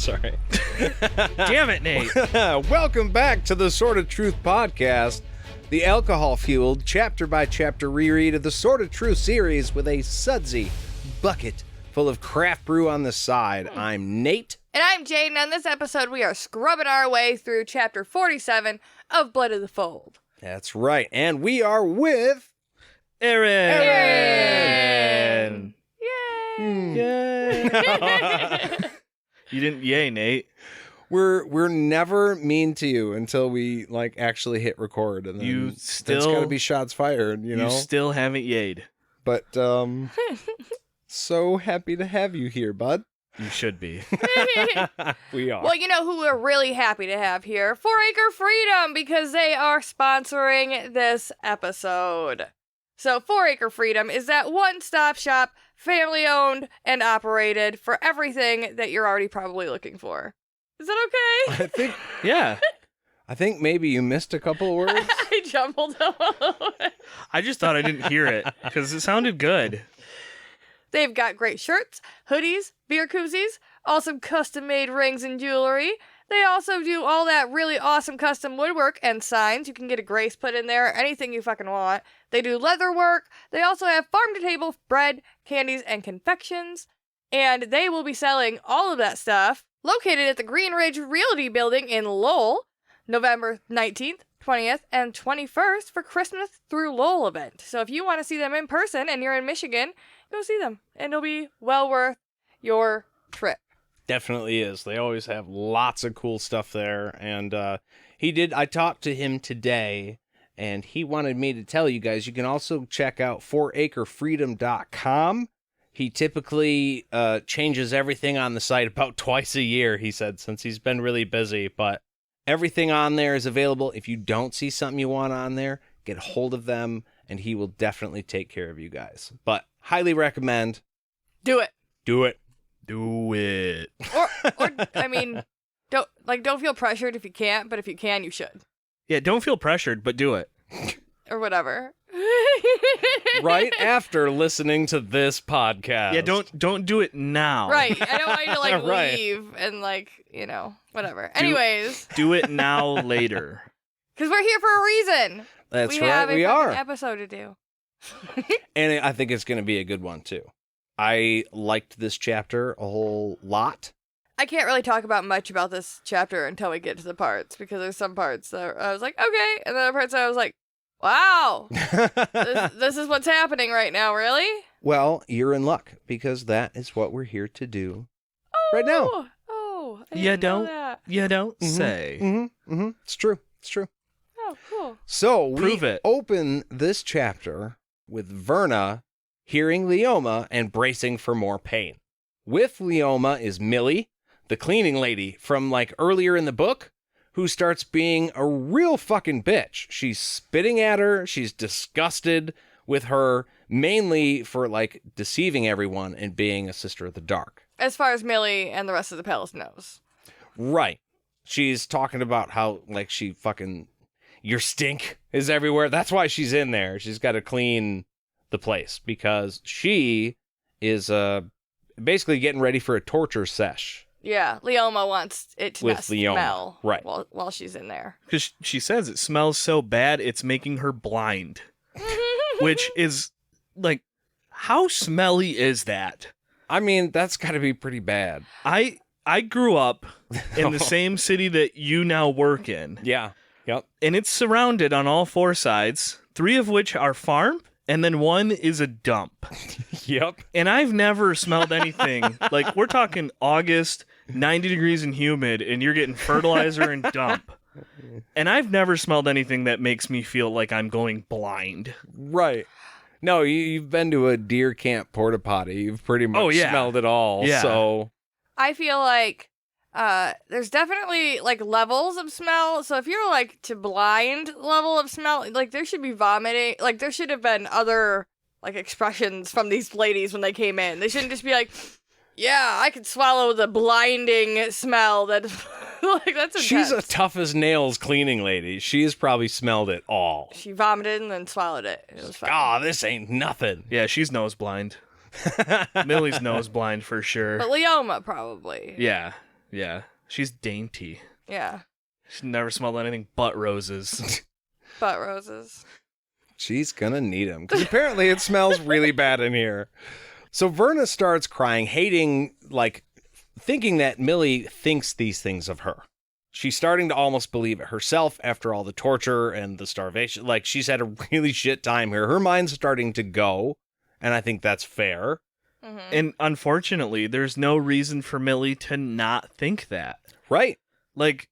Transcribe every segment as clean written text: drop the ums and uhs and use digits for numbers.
Sorry. Damn it, Nate. Welcome back to the Sword of Truth podcast, the alcohol-fueled, chapter-by-chapter reread of the Sword of Truth series with a sudsy bucket full of craft brew on the side. I'm Nate. And I'm Jaden. On this episode, we are scrubbing our way through chapter 47 of Blood of the Fold. That's right. And we are with... Aaron! Yay! Yay! You didn't yay, Nate. We're never mean to you until we actually hit record, and then it's got to be shots fired, you know. You still haven't yayed. But so happy to have you here, bud. You should be. We are. Well, you know who we're really happy to have here? 4-Acre Freedom, because they are sponsoring this episode. So 4-Acre Freedom is that one-stop shop, family-owned and operated for everything that you're already probably looking for. Is that okay? I think, Yeah. I think maybe you missed a couple of words. I jumbled them all. I just thought I didn't hear it because it sounded good. They've got great shirts, hoodies, beer koozies, awesome custom-made rings and jewelry. They also do all that really awesome custom woodwork and signs. You can get a grace put in there, anything you fucking want. They do leather work. They also have farm-to-table bread, candies, and confections. And they will be selling all of that stuff located at the Green Ridge Realty Building in Lowell, November 19th, 20th, and 21st for Christmas through Lowell event. So if you want to see them in person and you're in Michigan, go see them. And it'll be well worth your trip. Definitely is. They always have lots of cool stuff there. And I talked to him today, and he wanted me to tell you guys, you can also check out 4acrefreedom.com. He typically changes everything on the site about twice a year, he said, since he's been really busy. But everything on there is available. If you don't see something you want on there, get a hold of them, and he will definitely take care of you guys. But highly recommend. Do it. Do it. Do it. Or I mean, don't feel pressured if you can't, but if you can, you should. Yeah, don't feel pressured, but do it. Or whatever. Right after listening to this podcast. Yeah, don't do it now. Right. I don't want you to Right. leave and whatever. Anyways, Do it now later. because we're here for a reason. That's we right, have a we fucking are. episode to do. And I think it's going to be a good one, too. I liked this chapter a whole lot. I can't really talk about much about this chapter until we get to the parts, because there's some parts that I was like, okay, and then other parts I was like, wow, this is what's happening right now, really? Well, you're in luck, because that is what we're here to do right now. Oh, I You didn't know don't. that. You don't say. Mm-hmm. It's true. It's true. Oh, cool. So Prove we it. open this chapter with Verna hearing Leoma and bracing for more pain. With Leoma is Millie, the cleaning lady from earlier in the book, who starts being a real fucking bitch. She's spitting at her. She's disgusted with her, mainly for deceiving everyone and being a sister of the dark. As far as Millie and the rest of the palace knows. Right. She's talking about how she fucking, your stink is everywhere. That's why she's in there. She's got to clean the place because she is basically getting ready for a torture sesh. Yeah, Leoma wants it to With not Leoma, smell right. while she's in there. Because she says it smells so bad, it's making her blind. Which is, how smelly is that? I mean, that's got to be pretty bad. I grew up in the same city that you now work in. Yeah. Yep. And it's surrounded on all four sides, 3 of which are farm, and then 1 is a dump. Yep. And I've never smelled anything. We're talking August, 90 degrees and humid, and you're getting fertilizer and dump. And I've never smelled anything that makes me feel like I'm going blind. Right. No, you've been to a deer camp porta potty. You've pretty much yeah. smelled it all. Yeah. So I feel like there's definitely levels of smell. So if you're to blind level of smell, there should be vomiting. There should have been other expressions from these ladies when they came in. They shouldn't just be yeah, I could swallow the blinding smell that that's intense. she's a tough as nails cleaning lady. She has probably smelled it all. She vomited and then swallowed it. It was fine. Ah, this ain't nothing. Yeah, she's nose blind. Millie's nose blind for sure. But Leoma probably. Yeah. Yeah. She's dainty. Yeah. She's never smelled anything but roses. Butt roses. She's gonna need him because apparently it smells really bad in here. So Verna starts crying, thinking that Millie thinks these things of her. She's starting to almost believe it herself after all the torture and the starvation. Like, she's had a really shit time here. Her mind's starting to go, and I think that's fair. Mm-hmm. And unfortunately, there's no reason for Millie to not think that. Right. Like,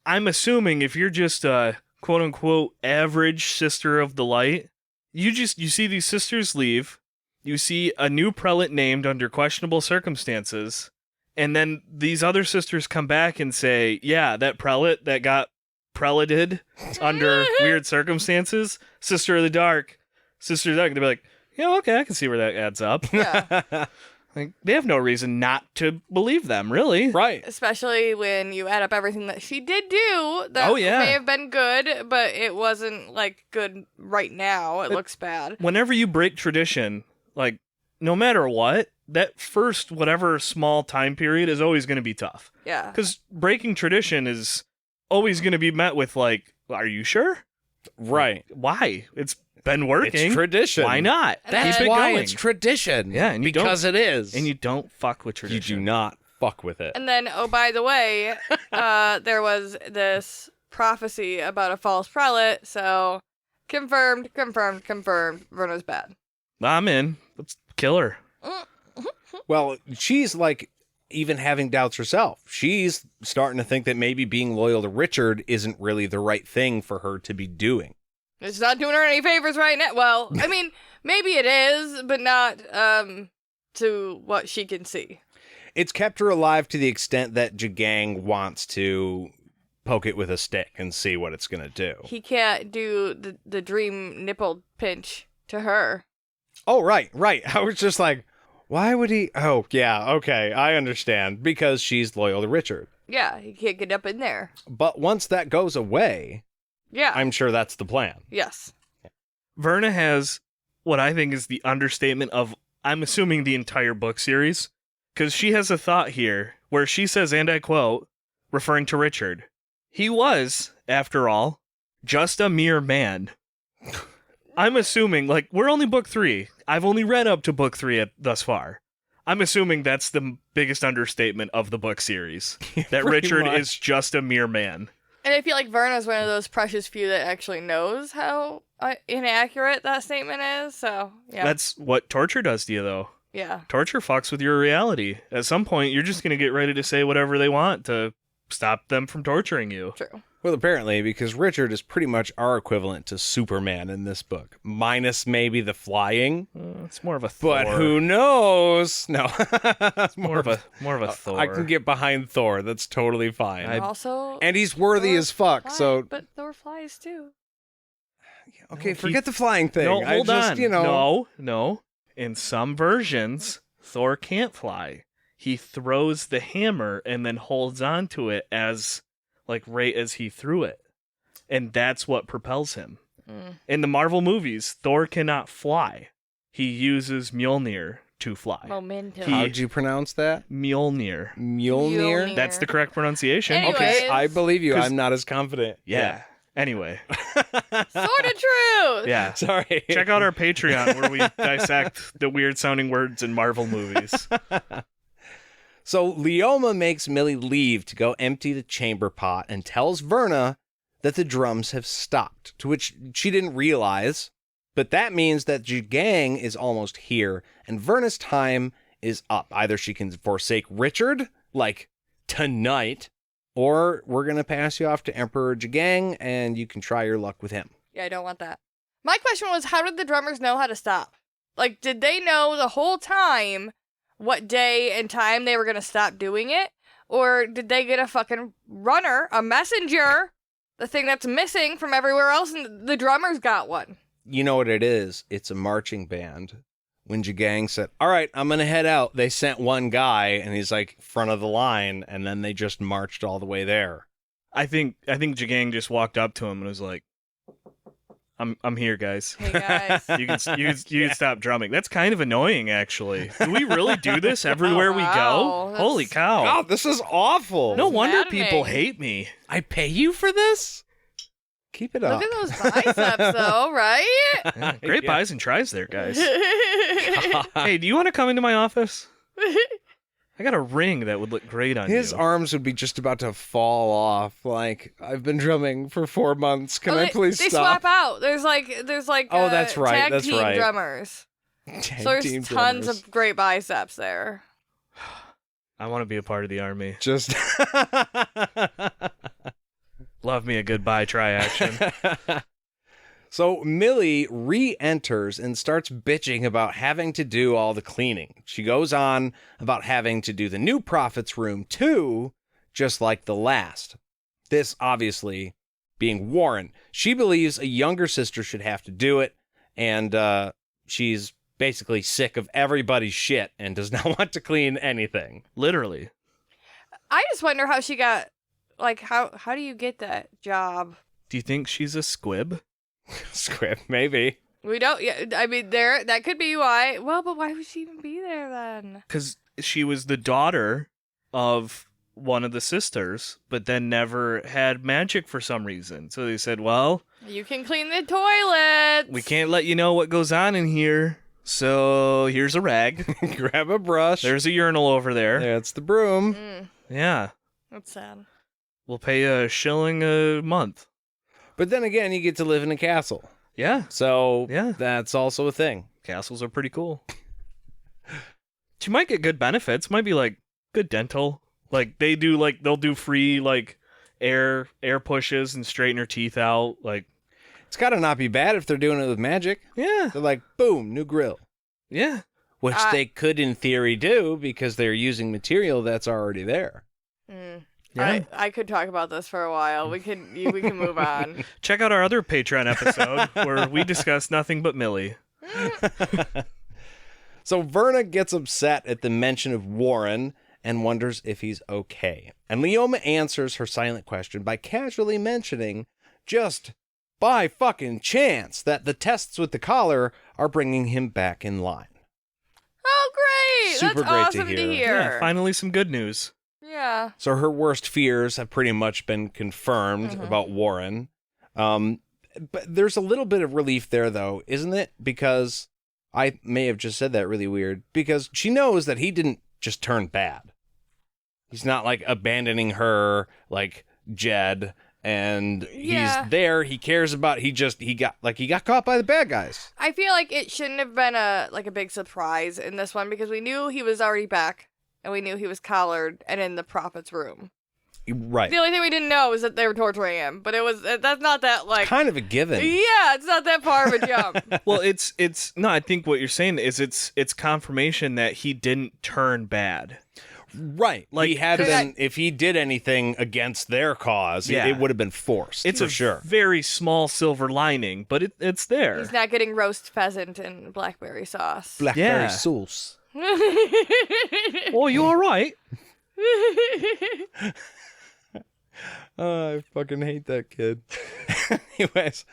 I'm assuming if you're just a quote-unquote average sister of the light, you see these sisters leave, you see a new prelate named under questionable circumstances, and then these other sisters come back and say, yeah, that prelate that got prelated under weird circumstances, Sister of the Dark, Sister of the Dark. They'll be like, yeah, okay, I can see where that adds up. Yeah. Like, they have no reason not to believe them, really. Right. Especially when you add up everything that she did do that Oh, yeah. may have been good, but it wasn't, like, good right now. It looks bad. Whenever you break tradition, like, no matter what, that first whatever small time period is always going to be tough. Yeah. Because breaking tradition is always going to be met with, like, are you sure? Right. Why? It's been working. It's tradition. Why not? That's Keep it why going. it's tradition. Yeah, and you because it is. And you don't fuck with You tradition. do not fuck with it. And then, oh, by the way, there was this prophecy about a false prelate, so confirmed. Verna's bad. I'm in. Let's kill her. Well, she's like even having doubts herself. She's starting to think that maybe being loyal to Richard isn't really the right thing for her to be doing. It's not doing her any favors right now. Well, I mean, maybe it is, but not to what she can see. It's kept her alive to the extent that Jagang wants to poke it with a stick and see what it's going to do. He can't do the dream nipple pinch to her. Oh, right. I was just like, why would he? Oh, yeah, okay, I understand. Because she's loyal to Richard. Yeah, he can't get up in there. But once that goes away, Yeah. I'm sure that's the plan. Yes. Verna has what I think is the understatement of, I'm assuming, the entire book series. Because she has a thought here where she says, and I quote, referring to Richard, he was, after all, just a mere man. I'm assuming, like, we're only book 3. I've only read up to book 3 thus far. I'm assuming that's the biggest understatement of the book series. That Richard much. is just a mere man. And I feel like Verna's one of those precious few that actually knows how inaccurate that statement is. So, yeah. That's what torture does to you, though. Yeah. Torture fucks with your reality. At some point, you're just going to get ready to say whatever they want to stop them from torturing you. True. Well, apparently, because Richard is pretty much our equivalent to Superman in this book, minus maybe the flying. It's more of a Thor. But who knows? No, More of a Thor. I can get behind Thor. That's totally fine. And also, And he's worthy Thor as fuck. flies, So but Thor flies too. okay, No, forget the flying thing. No, hold I just, on. You know, No. In some versions, Thor can't fly. He throws the hammer and then holds on to it as, like, right as he threw it. And that's what propels him. Mm. In the Marvel movies, Thor cannot fly. He uses Mjolnir to fly. Momentum. how'd you pronounce that? Mjolnir. Mjolnir. Mjolnir. That's the correct pronunciation. Anyways. Okay, I believe you. 'Cause- I'm not as confident. Yeah. Anyway. Sword of Truth! Yeah. Sorry. Check out our Patreon where we dissect the weird sounding words in Marvel movies. So Leoma makes Millie leave to go empty the chamber pot and tells Verna that the drums have stopped, to which she didn't realize. But that means that Jagang is almost here, and Verna's time is up. Either she can forsake Richard, like tonight, or we're going to pass you off to Emperor Jagang, and you can try your luck with him. Yeah, I don't want that. My question was, how did the drummers know how to stop? Like, did they know the whole time what day and time they were going to stop doing it? Or did they get a fucking runner, a messenger, the thing that's missing from everywhere else, and the drummers got one? You know what it is? It's a marching band. When Jagang said, all right, I'm going to head out, they sent one guy, and he's like front of the line, and then they just marched all the way there. I think Jagang just walked up to him and was like, I'm here, guys. Hey guys. You can stop drumming. That's kind of annoying, actually. Do we really do this everywhere we Wow, go? that's- Holy cow! God, this is awful. No That's wonder maddening. people hate me. I pay you for this? Keep it up. Look at those biceps, though, right? Yeah, great Yeah. buys and tries there, guys. Hey, do you want to come into my office? I got a ring that would look great on His you. arms would be just about to fall off. Like, I've been drumming for 4 months. Can Oh, I please they stop? swap out. There's like Oh, that's right, tag that's team right. drummers. Tag So there's team tons drummers. of great biceps there. I want to be a part of the army. Just. Love me a good buy try action. So Millie re-enters and starts bitching about having to do all the cleaning. She goes on about having to do the new prophet's room too, just like the last. This obviously being Warren. She believes a younger sister should have to do it, and she's basically sick of everybody's shit and does not want to clean anything. Literally. I just wonder how she got, like, how do you get that job? Do you think she's a squib? Script, maybe. We don't. Yeah, I mean, that could be why. Well, but why would she even be there then? Because she was the daughter of one of the sisters, but then never had magic for some reason. So they said, well, You can clean the toilets. we can't let you know what goes on in here. So here's a rag. Grab a brush. There's a urinal over there. That's the broom. Mm, Yeah. that's sad. We'll pay $1 a month. But then again, you get to live in a castle. Yeah. So Yeah. that's also a thing. Castles are pretty cool. She might get good benefits. Might be like good dental. Like they'll do free like air pushes and straighten her teeth out. Like, It's got to not be bad if they're doing it with magic. yeah. They're like, boom, new grill. Yeah. Which they could, in theory, do because they're using material that's already there. Mm. Yeah. I could talk about this for a while. We can move on. Check out our other Patreon episode where we discuss nothing but Millie. So Verna gets upset at the mention of Warren and wonders if he's okay. And Leoma answers her silent question by casually mentioning, just by fucking chance, that the tests with the collar are bringing him back in line. Oh, great! Super That's great to awesome to hear. hear. Yeah, finally some good news. Yeah. So her worst fears have pretty much been confirmed about Warren. But there's a little bit of relief there, though, isn't it? Because I may have just said that really weird. Because she knows that he didn't just turn bad. He's not like abandoning her like Jed, and Yeah. he's there. He cares about. He got caught by the bad guys. I feel like it shouldn't have been a big surprise in this one because we knew he was already back and we knew he was collared and in the prophet's room. Right. The only thing we didn't know was that they were torturing him, but that's not that like Kind of a given. yeah, it's not that far of a jump. Well, it's no, I think what you're saying is it's confirmation that he didn't turn bad. Right. Like he had been, if he did anything against their cause, Yeah. it would have been forced. It's for a sure. very small silver lining, but it's there. He's not getting roast pheasant and blackberry sauce. Blackberry Yeah. sauce. Oh, you all right? I fucking hate that kid. Anyways,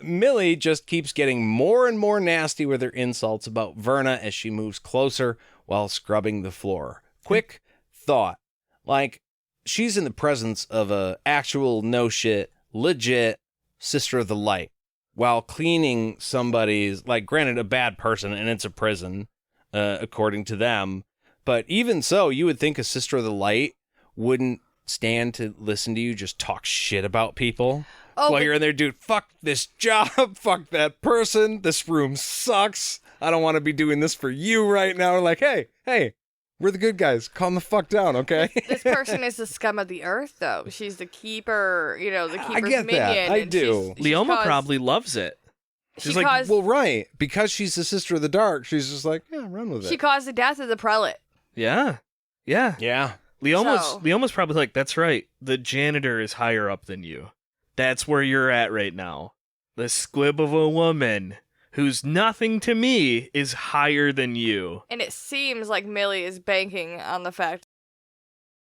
Millie just keeps getting more and more nasty with her insults about Verna as she moves closer while scrubbing the floor. Quick thought. Like, she's in the presence of a actual no shit, legit Sister of the Light while cleaning somebody's, like, granted, a bad person, and it's a prison, according to them. But even so, you would think a Sister of the Light wouldn't stand to listen to you just talk shit about people while you're in there, dude. Fuck this job. Fuck that person. This room sucks. I don't want to be doing this for you right now. Like, hey, we're the good guys. Calm the fuck down, okay? This person is the scum of the earth, though. She's the keeper, the keeper's I get minion. that. I and do. she's Leoma caused- probably loves it. She She's like, caused, Well, right. Because she's the Sister of the Dark, she's just like, yeah, run with it. she caused the death of the prelate. Yeah. Yeah. Leoma's probably like, that's right. The janitor is higher up than you. That's where you're at right now. The squib of a woman who's nothing to me is higher than you. And it seems like Millie is banking on the fact